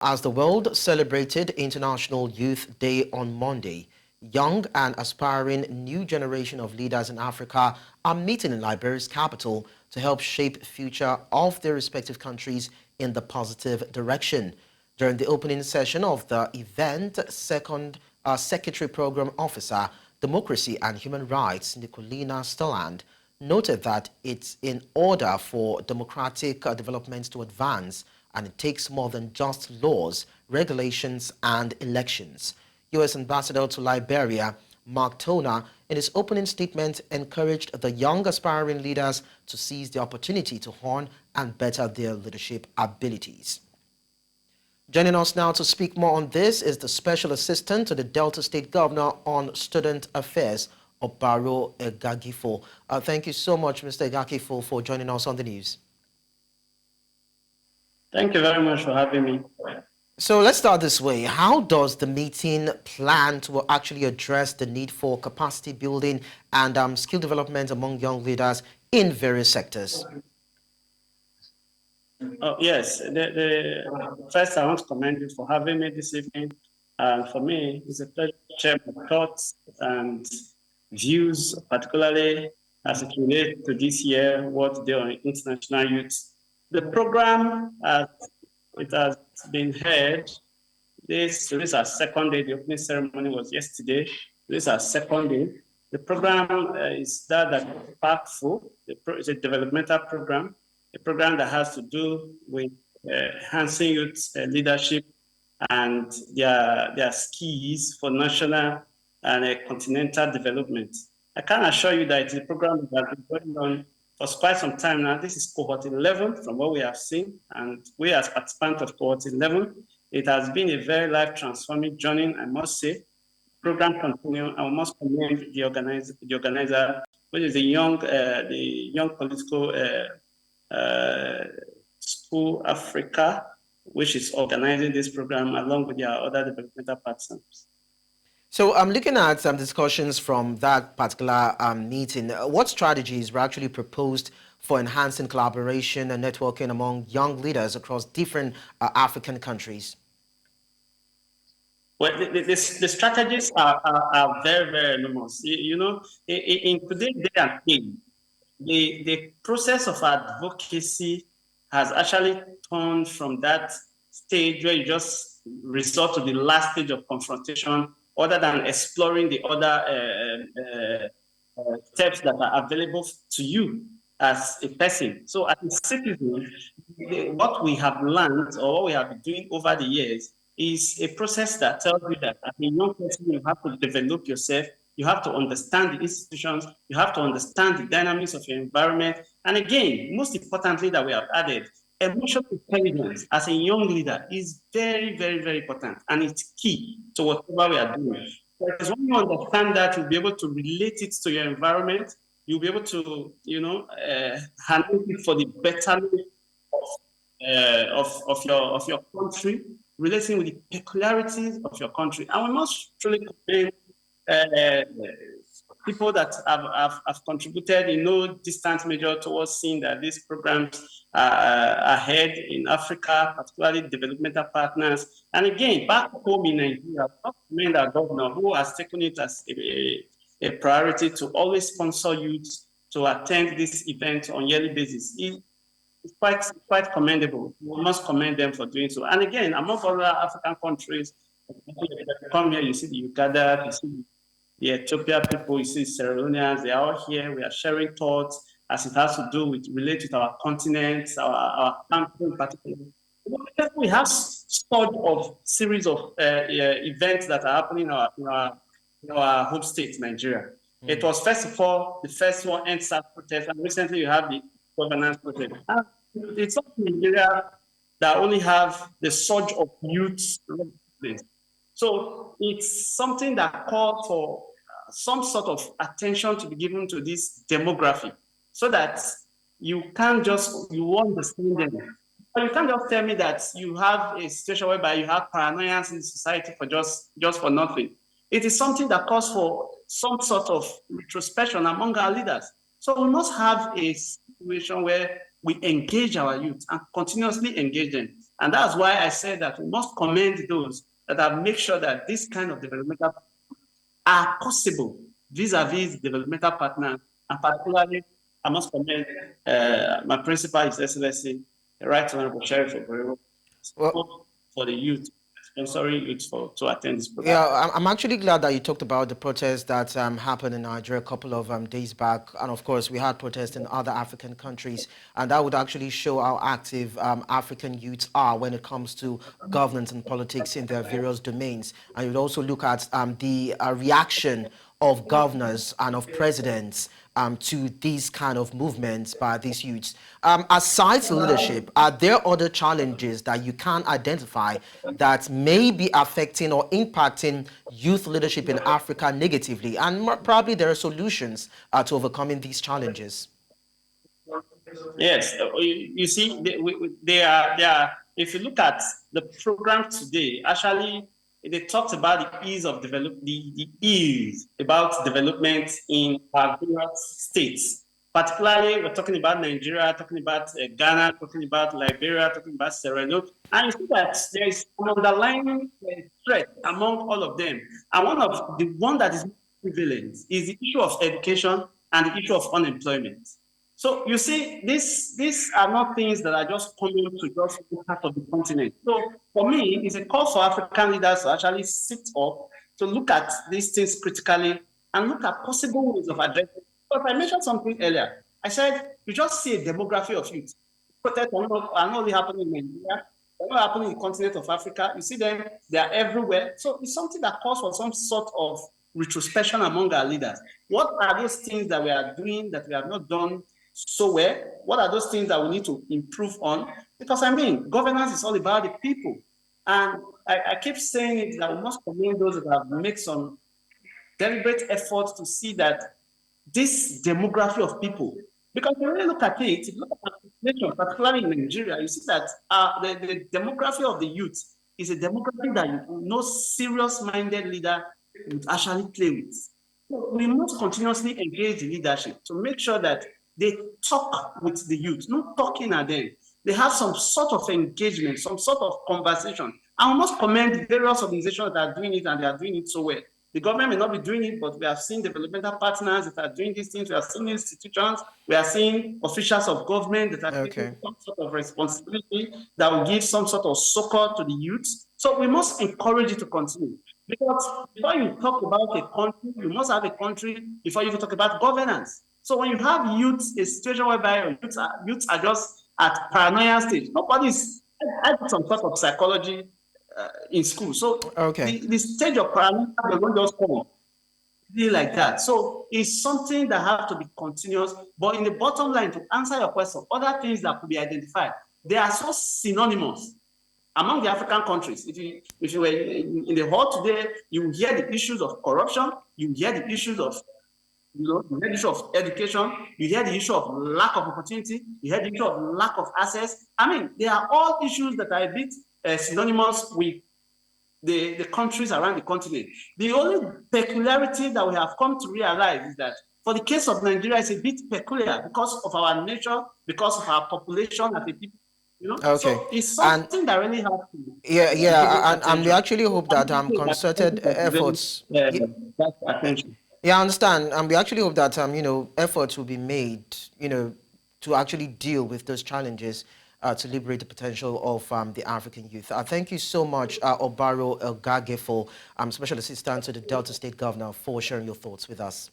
As the world celebrated International Youth Day on Monday, young and aspiring new generation of leaders in Africa are meeting in Liberia's capital to help shape future of their respective countries in the positive direction. During the opening session of the event, Secretary Program Officer, Democracy and Human Rights, Nikolina Stalhand, noted that it's in order for democratic developments to advance, and it takes more than just laws, regulations, and elections. U.S. Ambassador to Liberia, Mark Toner, in his opening statement, encouraged the young aspiring leaders to seize the opportunity to hone and better their leadership abilities. Joining us now to speak more on this is the Special Assistant to the Delta State Governor on Student Affairs, Obaro Egagifo. Thank you so much, Mr. Egagifo, for joining us on the news. Thank you very much for having me. So let's start this way. How does the meeting plan to actually address the need for capacity building and skill development among young leaders in various sectors? Oh, yes. First, I want to commend you for having me this evening. For me, it's a pleasure to share my thoughts and views, particularly as it relates to this year, World Day on International Youth. The program, it has been held. This is our second day. The opening ceremony was yesterday. This is our second day. The program is that's impactful. It's a developmental program, a program that has to do with enhancing youth leadership and their skills for national and continental development. I can assure you that it's a program that has been going on for quite some time now. This is cohort 11 from what we have seen, and we as participants of cohort 11, it has been a very life-transforming journey, I must say. Program continue. I must commend the organizer, which is the young political school Africa, which is organizing this program along with their other developmental partners. So I'm looking at some discussions from that particular meeting. What strategies were actually proposed for enhancing collaboration and networking among young leaders across different African countries? Well, the strategies are very, very enormous. You know, in today's day and age, the process of advocacy has actually turned from that stage where you just resort to the last stage of confrontation, other than exploring the other steps that are available to you as a person. So as a citizen, what we have learned or what we have been doing over the years is a process that tells you that as a young person, you have to develop yourself, you have to understand the institutions, you have to understand the dynamics of your environment. And again, most importantly that we have added, emotional intelligence as a young leader is very, very, very important. And it's key to whatever we are doing. Because when you understand that, you'll be able to relate it to your environment, you'll be able to, handle it for the betterment of your country, relating with the peculiarities of your country. And we must truly commend people that have contributed in no distant measure towards seeing that these programs are ahead in Africa, particularly developmental partners. And again, back home in Nigeria, I commend our governor who has taken it as a priority to always sponsor youth to attend this event on a yearly basis. It's quite commendable. We must commend them for doing so. And again, among other African countries, you come here, you see the Uganda, you see the Ethiopia people, you see Sierra Leoneans, they are all here. We are sharing thoughts as it has to do with relate with our continent, our country in particular. We have sort of series of events that are happening in our home state, Nigeria. It was first of all the first one, NSAS protest, and recently you have the governance protest. It's not Nigeria that only have the surge of youth. So it's something that calls for some sort of attention to be given to this demographic, so that you can't just, you understand them. But you can't just tell me that you have a situation whereby you have paranoias in society for just for nothing. It is something that calls for some sort of retrospection among our leaders. So we must have a situation where we engage our youth and continuously engage them. And that's why I said that we must commend those that have made sure that this kind of developmental are possible vis-a-vis developmental partners, and particularly I must commend my principal, His Excellency, the Right Honorable Sheriff Obaro, for the youth, sponsoring youth to attend this program. Yeah, I'm actually glad that you talked about the protests that happened in Nigeria a couple of days back. And of course, we had protests in other African countries. And that would actually show how active African youths are when it comes to governance and politics in their various domains. And you'd also look at the reaction of governors and of presidents to these kind of movements by these youths. Aside leadership, are there other challenges that you can identify that may be affecting or impacting youth leadership in Africa negatively? And probably there are solutions to overcoming these challenges. Yes, you see, they are. If you look at the program today, actually, they talked about the ease of the ease about development in our various states. Particularly, we're talking about Nigeria, talking about Ghana, talking about Liberia, talking about Sierra Leone, and you see that there is an underlying threat among all of them. And one that is prevalent is the issue of education and the issue of unemployment. So you see, these are not things that are just coming to just part of the continent. So for me, it's a call for African leaders to actually sit up, to look at these things critically, and look at possible ways of addressing. But I mentioned something earlier. I said, you just see a demography of youth. Protests are not only happening in Nigeria, they're not happening in the continent of Africa. You see them, they are everywhere. So it's something that calls for some sort of retrospection among our leaders. What are those things that we are doing that we have not done so well? What are those things that we need to improve on? Because I mean, governance is all about the people. And I keep saying it that we must commend those that have made some deliberate efforts to see that this demography of people, because when you look at it, if you look at the population, particularly in Nigeria, you see that the demography of the youth is a demography that no serious-minded leader would actually play with. So we must continuously engage the leadership to make sure that they talk with the youth, not talking at them. They have some sort of engagement, some sort of conversation. And we must commend various organizations that are doing it, and they are doing it so well. The government may not be doing it, but we have seen developmental partners that are doing these things. We have seen institutions. We are seeing officials of government that are taking some sort of responsibility that will give some sort of succor to the youth. So we must encourage it to continue. Because before you talk about a country, you must have a country before you even talk about governance. So when you have youth, a situation whereby youths are just at paranoia stage, nobody's had some sort of psychology in school. So the stage of paranoia will not just come like that. So it's something that has to be continuous. But in the bottom line, to answer your question, other things that could be identified, they are so synonymous among the African countries. If you were in the hall today, you will hear the issues of corruption, you hear the issues of the issue of education, you hear the issue of lack of opportunity, you hear the issue of lack of access. I mean, they are all issues that are a bit synonymous with the countries around the continent. The only peculiarity that we have come to realize is that for the case of Nigeria, it's a bit peculiar because of our nature, because of our population as a people. So it's something that really has to. And we actually hope that concerted efforts. Yeah, I understand. And we actually hope that efforts will be made, to actually deal with those challenges to liberate the potential of the African youth. Thank you so much, Obaro Egagifo, Special Assistant to the Delta State Governor, for sharing your thoughts with us.